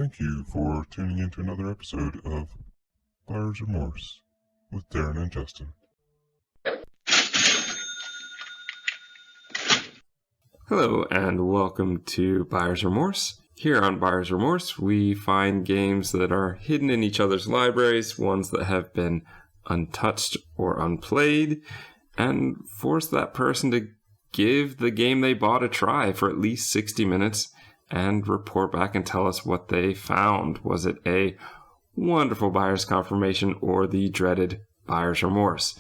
Thank you for tuning in to another episode of Buyer's Remorse with Darren and Justin. Hello and welcome to Buyer's Remorse. Here on Buyer's Remorse, we find games that are hidden in each other's libraries, ones that have been untouched or unplayed, and force that person to give the game they bought a try for at least 60 minutes and report back and tell us what they found. Was it a wonderful buyer's confirmation or the dreaded buyer's remorse?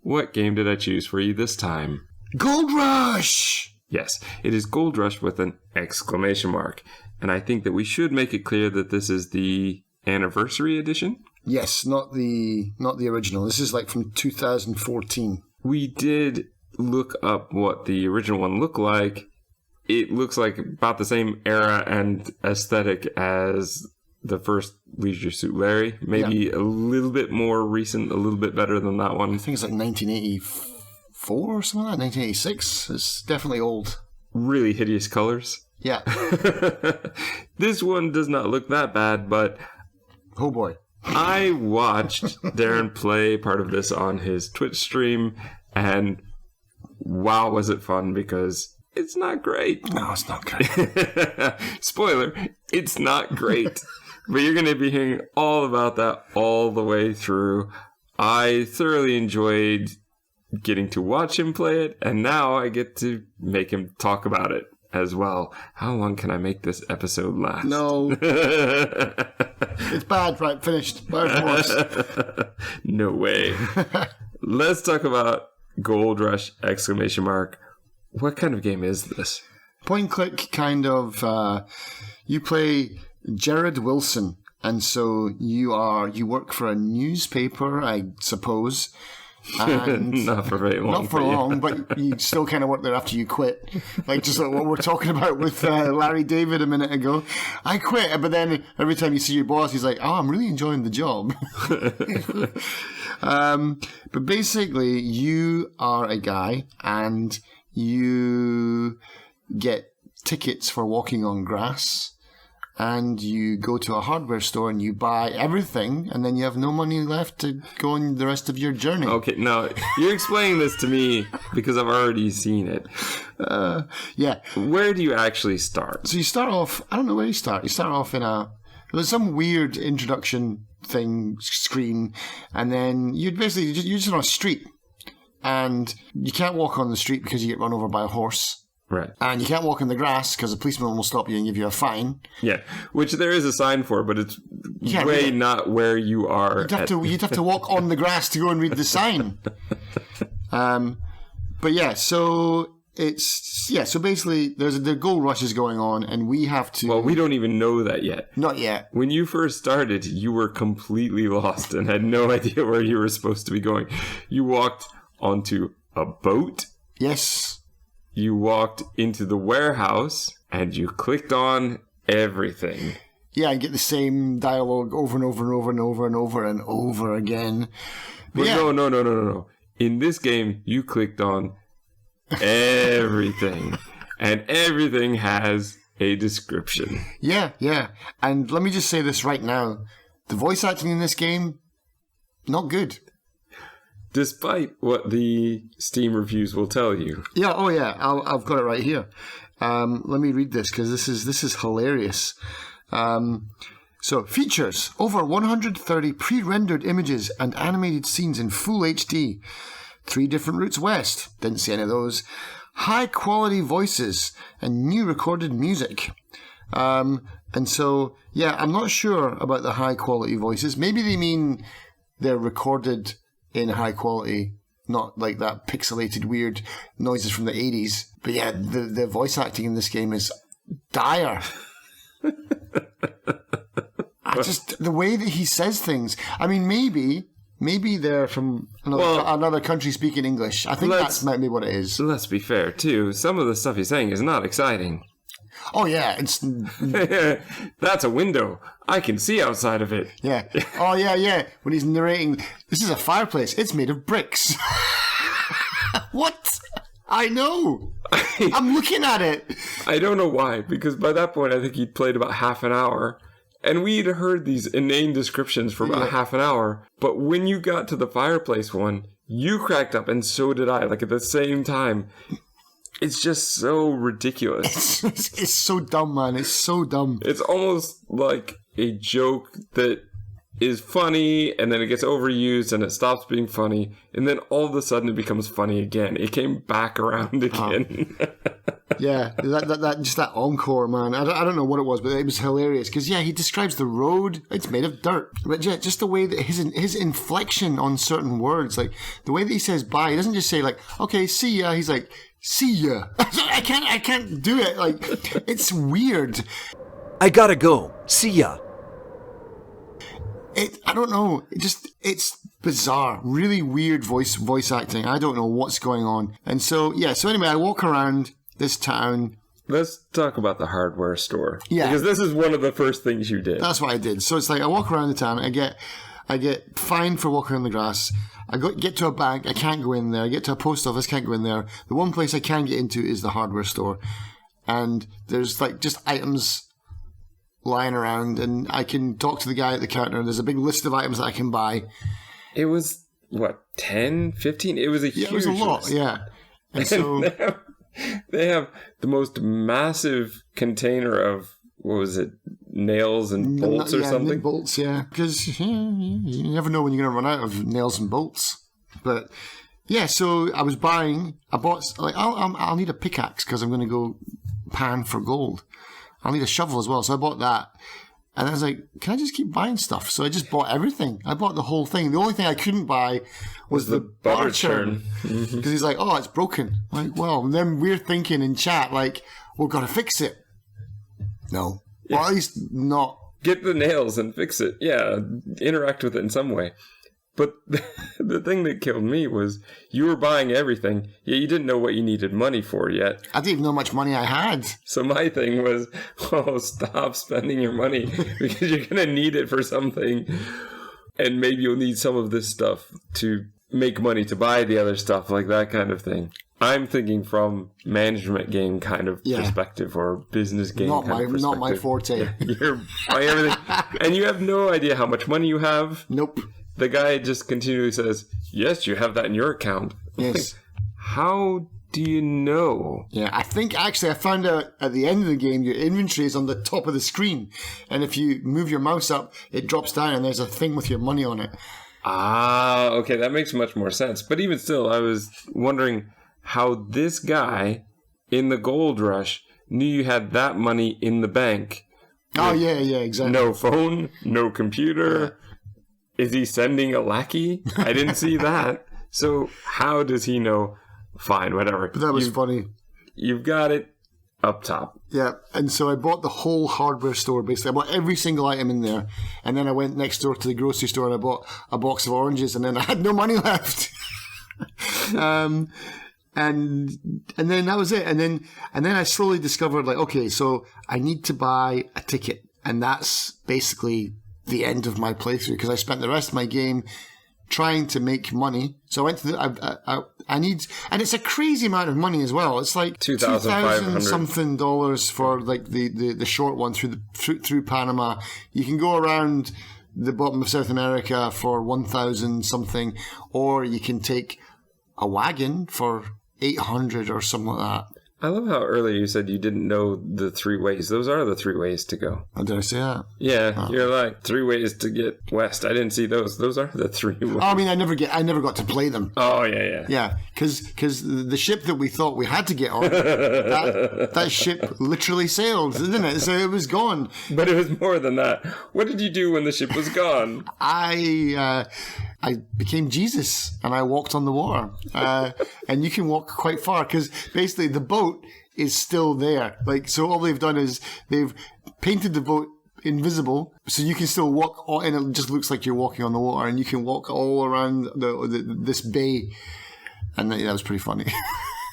What game did I choose for you this time? Gold Rush! Yes, it is Gold Rush with an exclamation mark. And I think that we should make it clear that this is the anniversary edition. Yes, not the original. This is like from 2014. We did look up what the original one looked like. It looks like about the same era and aesthetic as the first Leisure Suit Larry. Maybe a little bit more recent, a little bit better than that one. I think it's like 1984 or something like that, 1986. It's definitely old. Really hideous colors. Yeah. This one does not look that bad, but... Oh boy. I watched Darren play part of this on his Twitch stream, and wow, was it fun, because it's not great. No, it's not great. Spoiler, it's not great. But you're going to be hearing all about that all the way through. I thoroughly enjoyed getting to watch him play it, and now I get to make him talk about it as well. How long can I make this episode last? No. It's bad. Right, finished. Buyer's remorse. No way. Let's talk about Gold Rush, exclamation mark. What kind of game is this? Point click kind of, you play Jared Wilson, and so you work for a newspaper, I suppose. And not for very long. Not for long, but you still kind of work there after you quit. Like just like what we're talking about with Larry David a minute ago. I quit, but then every time you see your boss, he's like, "Oh, I'm really enjoying the job." But basically, you are a guy, and you get tickets for walking on grass. And you go to a hardware store and you buy everything, and then you have no money left to go on the rest of your journey. Okay, now, you're explaining this to me because I've already seen it. Yeah. Where do you actually start? So you start off, I don't know where you start. You start off there's some weird introduction screen, and then you're just on a street. And you can't walk on the street because you get run over by a horse. Right. And you can't walk in the grass because a policeman will stop you and give you a fine. Yeah, which there is a sign for, but it's way not where you are. You'd have to walk on the grass to go and read the sign. But yeah, so so basically the gold rush is going on, and we have to... Well, we don't even know that yet. Not yet. When you first started, you were completely lost and had no idea where you were supposed to be going. You walked onto a boat. Yes. You walked into the warehouse, and you clicked on everything. Yeah, and get the same dialogue over and over and over and over and over and over again. But yeah. No. In this game, you clicked on everything, and everything has a description. Yeah. And let me just say this right now. The voice acting in this game, not good. Despite what the Steam reviews will tell you. Yeah, I've got it right here. Let me read this because this is hilarious. So, features over 130 pre-rendered images and animated scenes in full HD. 3 different routes west. Didn't see any of those. High quality voices and new recorded music. And so, yeah, I'm not sure about the high quality voices. Maybe they mean they're recorded in high quality, not like that pixelated weird noises from the 80s. But yeah, the voice acting in this game is dire. The way that he says things. I mean, maybe they're from another country speaking English. I think that's maybe what it is. Let's be fair, too. Some of the stuff he's saying is not exciting. Oh, yeah. It's That's a window. I can see outside of it. Yeah. Oh, yeah. When he's narrating, this is a fireplace. It's made of bricks. What? I know. I'm looking at it. I don't know why, because by that point, I think he'd played about half an hour. And we'd heard these inane descriptions for about half an hour. But when you got to the fireplace one, you cracked up, and so did I, like at the same time. It's just so ridiculous. It's so dumb, man. It's so dumb. It's almost like a joke that is funny, and then it gets overused, and it stops being funny, and then all of a sudden it becomes funny again. It came back around again. Yeah, that just that encore, man. I don't know what it was, but it was hilarious because he describes the road. It's made of dirt, but yeah, just the way that his inflection on certain words, like the way that he says bye. He doesn't just say like, "Okay, see ya." He's like, "See ya." I can't do it. Like, it's weird. I gotta go. See ya. I don't know. It's bizarre. Really weird voice acting. I don't know what's going on. And so anyway, I walk around this town. Let's talk about the hardware store. Yeah. Because this is one of the first things you did. That's what I did. So it's like I walk around the town. I get fined for walking on the grass. I get to a bank. I can't go in there. I get to a post office. Can't go in there. The one place I can get into is the hardware store. And there's like just items lying around, and I can talk to the guy at the counter. There's a big list of items that I can buy. It was, 10, 15? It was a huge it was a lot, list. yeah. And so they have the most massive container of, what was it, nails and bolts or something? Bolts, yeah. Because you never know when you're going to run out of nails and bolts. But yeah, so I bought, like, I'll need a pickaxe because I'm going to go pan for gold. I'll need a shovel as well. So I bought that. And I was like, can I just keep buying stuff? So I just bought everything. I bought the whole thing. The only thing I couldn't buy was the butter churn. Because he's like, oh, it's broken. I'm like, well, and then we're thinking in chat, like, we've got to fix it. No. Yeah. Or at least not. Get the nails and fix it. Yeah, interact with it in some way. But the thing that killed me was you were buying everything, yet you didn't know what you needed money for yet. I didn't even know how much money I had. So my thing was, stop spending your money because you're going to need it for something. And maybe you'll need some of this stuff to make money to buy the other stuff, like that kind of thing. I'm thinking from management game kind of perspective or business game kind of perspective. Not my forte. Yeah, you're buying everything. And you have no idea how much money you have. Nope. The guy just continually says, yes, you have that in your account. Yes. Like, how do you know? Yeah, I think actually I found out at the end of the game your inventory is on the top of the screen. And if you move your mouse up, it drops down and there's a thing with your money on it. Ah, okay, that makes much more sense. But even still, I was wondering how this guy in the gold rush knew you had that money in the bank. Oh, yeah, exactly. No phone, no computer. Yeah. Is he sending a lackey? I didn't see that. So how does he know? Fine, whatever. But that was funny. You've got it up top. Yeah, and so I bought the whole hardware store, basically. I bought every single item in there. And then I went next door to the grocery store and I bought a box of oranges and then I had no money left. And then that was it. And then I slowly discovered, like, okay, so I need to buy a ticket. And that's basically the end of my playthrough because I spent the rest of my game trying to make money. So I went to I need, and it's a crazy amount of money as well. It's like $2,500 something for like the short one through Panama. You can go around the bottom of South America for 1,000 something, or you can take a wagon for 800 or something like that. I love how earlier you said you didn't know the 3 ways. Those are the 3 ways to go. Oh, did I say that? Yeah, You're like 3 ways to get west. I didn't see those. Those are the 3 ways. Oh, I mean, I never got to play them. Oh, yeah. Yeah, because the ship that we thought we had to get on, that ship literally sailed, didn't it? So it was gone. But it was more than that. What did you do when the ship was gone? I became Jesus and I walked on the water. And you can walk quite far because basically the boat is still there. Like, so all they've done is they've painted the boat invisible so you can still walk and it just looks like you're walking on the water and you can walk all around this bay. And that was pretty funny.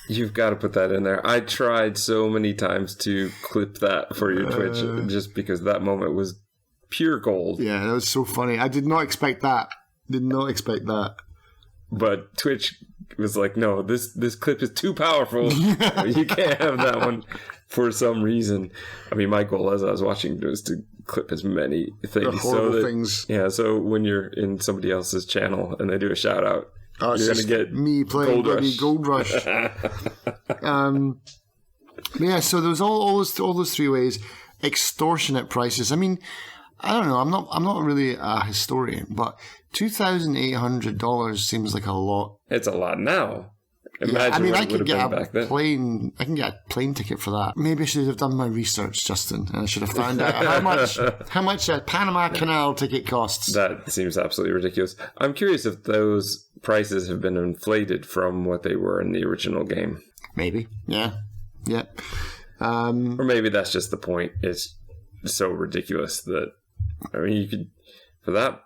You've got to put that in there. I tried so many times to clip that for your Twitch just because that moment was pure gold. Yeah, that was so funny. I did not expect that. But Twitch was like, no, this clip is too powerful. You can't have that one for some reason. I mean, my goal as I was watching was to clip as many They're things. horrible things. Yeah, so when you're in somebody else's channel and they do a shout out, you're going to get me playing Gold Rush. Yeah, so there was all those three ways. Extortionate prices. I mean, I don't know. I'm not really a historian, but $2,800 seems like a lot. It's a lot now. Yeah, I mean, what I it can would have get been back then. I can get a plane ticket for that. Maybe I should have done my research, Justin, and I should have found out how much a Panama Canal ticket costs. That seems absolutely ridiculous. I'm curious if those prices have been inflated from what they were in the original game. Maybe, yeah. Or maybe that's just the point. It's so ridiculous that, I mean, you could, for that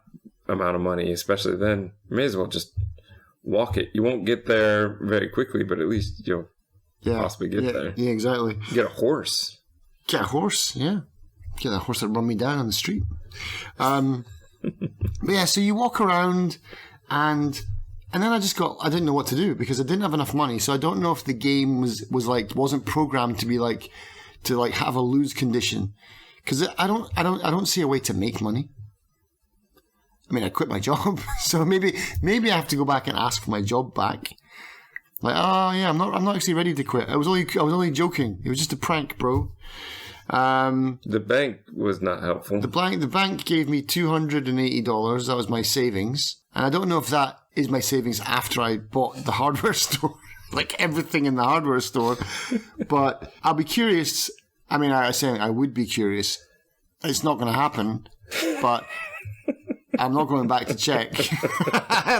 amount of money, especially then, you may as well just walk it. You won't get there very quickly, but at least you'll possibly get there. Yeah, exactly. Get a horse. Get a horse, yeah. Get that horse that run me down on the street. But yeah, so you walk around and then I didn't know what to do because I didn't have enough money. So I don't know if the game wasn't programmed to be to have a lose condition. Because I don't see a way to make money. I mean, I quit my job, so maybe I have to go back and ask for my job back. Like, oh yeah, I'm not actually ready to quit. I was only joking. It was just a prank, bro. The bank was not helpful. The bank gave me $280. That was my savings, and I don't know if that is my savings after I bought the hardware store, like everything in the hardware store. But I'll be curious. I mean, I would be curious. It's not going to happen, but I'm not going back to check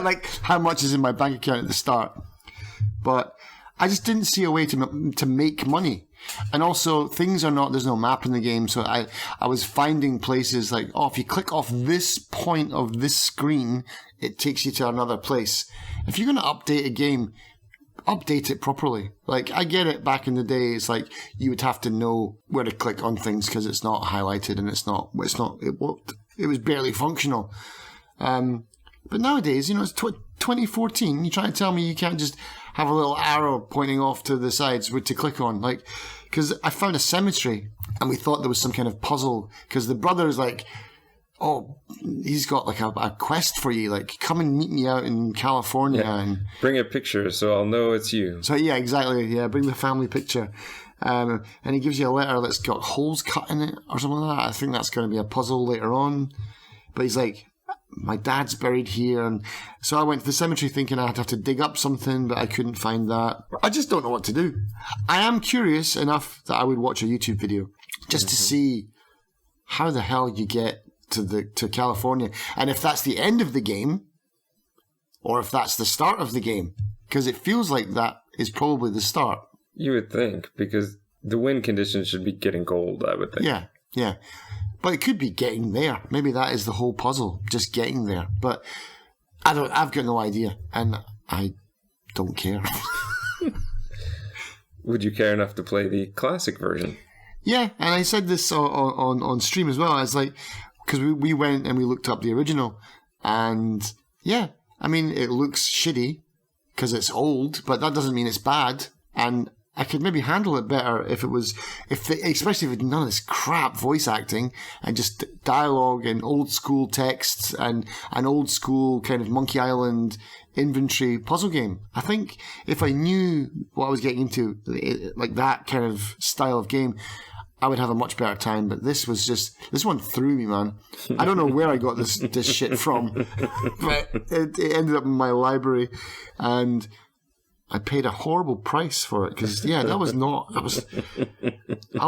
like how much is in my bank account at the start. But I just didn't see a way to make money. And also, there's no map in the game, so I was finding places like, if you click off this point of this screen, it takes you to another place. If you're going to update a game, update it properly. Like, I get it, back in the day, it's like you would have to know where to click on things because it's not highlighted and it was barely functional. But nowadays, it's 2014, you try to tell me you can't just have a little arrow pointing off to the sides to click on, like, because I found a cemetery and we thought there was some kind of puzzle because the brother's like, he's got like a quest for you, like, come and meet me out in California and bring a picture so I'll know it's you. So yeah, exactly, bring the family picture. And he gives you a letter that's got holes cut in it or something like that. I think that's going to be a puzzle later on. But he's like, my dad's buried here. And so I went to the cemetery thinking I'd have to dig up something, but I couldn't find that. I just don't know what to do. I am curious enough that I would watch a YouTube video just to see how the hell you get to California. And if that's the end of the game, or if that's the start of the game. Because it feels like that is probably the start. You would think, because the wind conditions should be getting cold, I would think. Yeah. But it could be getting there. Maybe that is the whole puzzle, just getting there. But I've got no idea, and I don't care. Would you care enough to play the classic version? Yeah, and I said this on stream as well. I was like, because we went and we looked up the original, and yeah, I mean, it looks shitty because it's old, but that doesn't mean it's bad. And I could maybe handle it better especially if none of this crap voice acting and just dialogue and old school texts and an old school kind of Monkey Island inventory puzzle game. I think if I knew what I was getting into, like that kind of style of game, I would have a much better time. But this one threw me, man. I don't know where I got this shit from, but it ended up in my library and I paid a horrible price for it because, I'll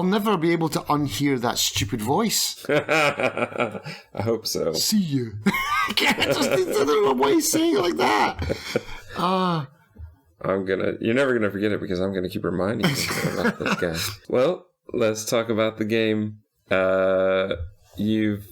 never be able to unhear that stupid voice. I hope so. See you. I don't know why he's saying it like that. You're never gonna forget it because I'm gonna keep reminding you about this guy. Well, let's talk about the game. You've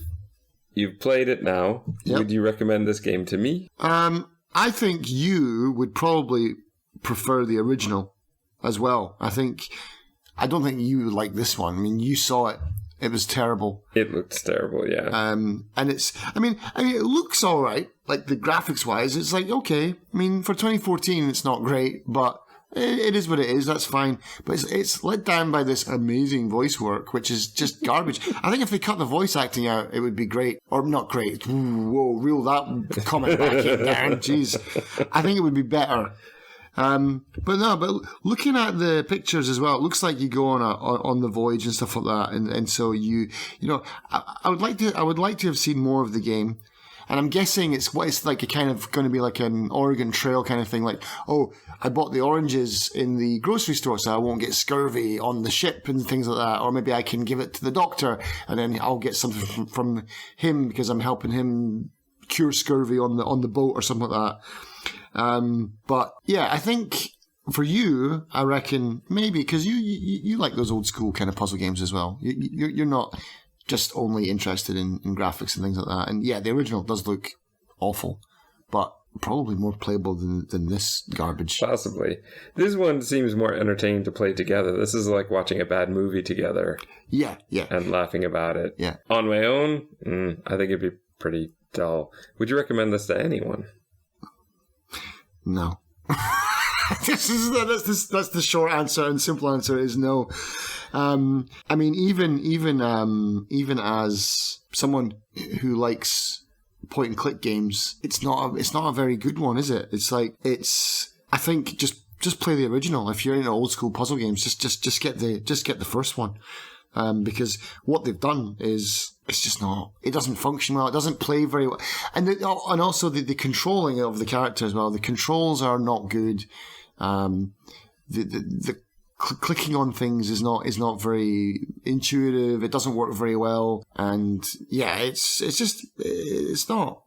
played it now. Yep. Would you recommend this game to me? I think you would probably prefer the original as well. I don't think you would like this one. I mean, you saw it. It was terrible. It looks terrible, yeah. And it looks all right. Like, the graphics wise, it's like, okay. I mean, for 2014, it's not great, but it is what it is. That's fine. But it's let down by this amazing voice work, which is just garbage. I think if they cut the voice acting out, it would be great. Or not great. Whoa, reel that comment back in, Darren. Jeez. I think it would be better. But looking at the pictures as well, it looks like you go on the voyage and stuff like that. And so I would like to have seen more of the game. And I'm guessing it's like a kind of going to be like an Oregon Trail kind of thing. Like, oh, I bought the oranges in the grocery store so I won't get scurvy on the ship and things like that. Or maybe I can give it to the doctor and then I'll get something from him because I'm helping him cure scurvy on the boat or something like that. But yeah, I think for you, I reckon maybe because you like those old school kind of puzzle games as well. You're not just only interested in graphics and things like that. And yeah, the original does look awful, but probably more playable than this garbage. Possibly. This one seems more entertaining to play together. This is like watching a bad movie together. Yeah. And laughing about it. Yeah. On my own, I think it'd be pretty dull. Would you recommend this to anyone? No. That's the short answer, and simple answer is no. I mean, even as someone who likes point and click games, it's not a very good one, is it? I think just play the original. If you're into old school puzzle games, just get the first one. Because what they've done is it's just not. It doesn't function well. It doesn't play very well, and also the controlling of the character as well. The controls are not good. The clicking on things is not very intuitive. It doesn't work very well, and yeah, it's just not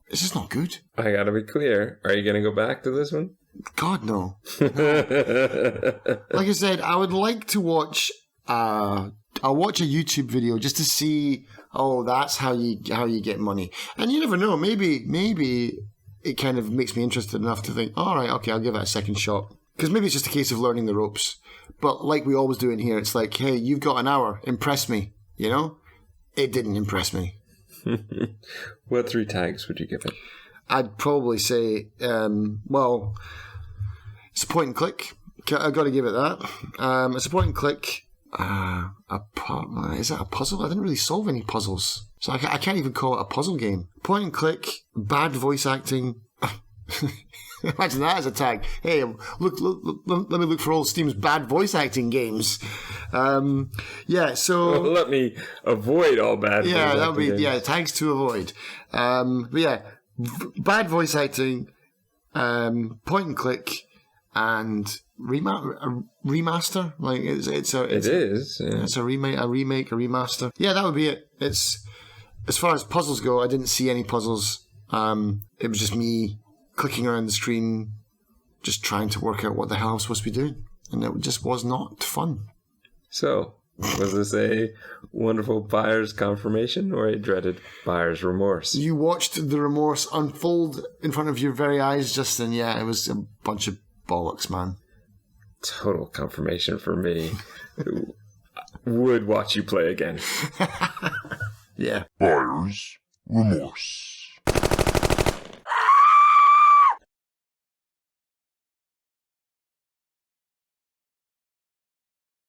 good. I gotta be clear. Are you gonna go back to this one? God, no. Like I said, I would like to watch. I'll watch a YouTube video just to see. Oh, that's how you get money, and you never know. Maybe it kind of makes me interested enough to think, all right, okay, I'll give it a second shot. Because maybe it's just a case of learning the ropes. But like we always do in here, it's like, hey, you've got an hour, impress me. You know, it didn't impress me. What 3 tags would you give it? I'd probably say, well, it's a point and click. I've got to give it that. It's a point and click. Is that a puzzle? I didn't really solve any puzzles, so I can't even call it a puzzle game. Point and click, bad voice acting. Imagine that as a tag. Hey, look, let me look for old Steam's bad voice acting games. Yeah, so let me avoid all bad. Yeah, that would be games. Tags to avoid. But yeah, bad voice acting, point and click, and remaster. Like it's a remake, a remaster. Yeah, that would be it. It's as far as puzzles go. I didn't see any puzzles. It was just me clicking around the screen, just trying to work out what the hell I was supposed to be doing, and it just was not fun. So, was this a wonderful buyer's confirmation or a dreaded buyer's remorse? You watched the remorse unfold in front of your very eyes, Justin. Yeah, it was a bunch of bollocks, man. Total confirmation for me. Would watch you play again. Yeah. Buyer's remorse.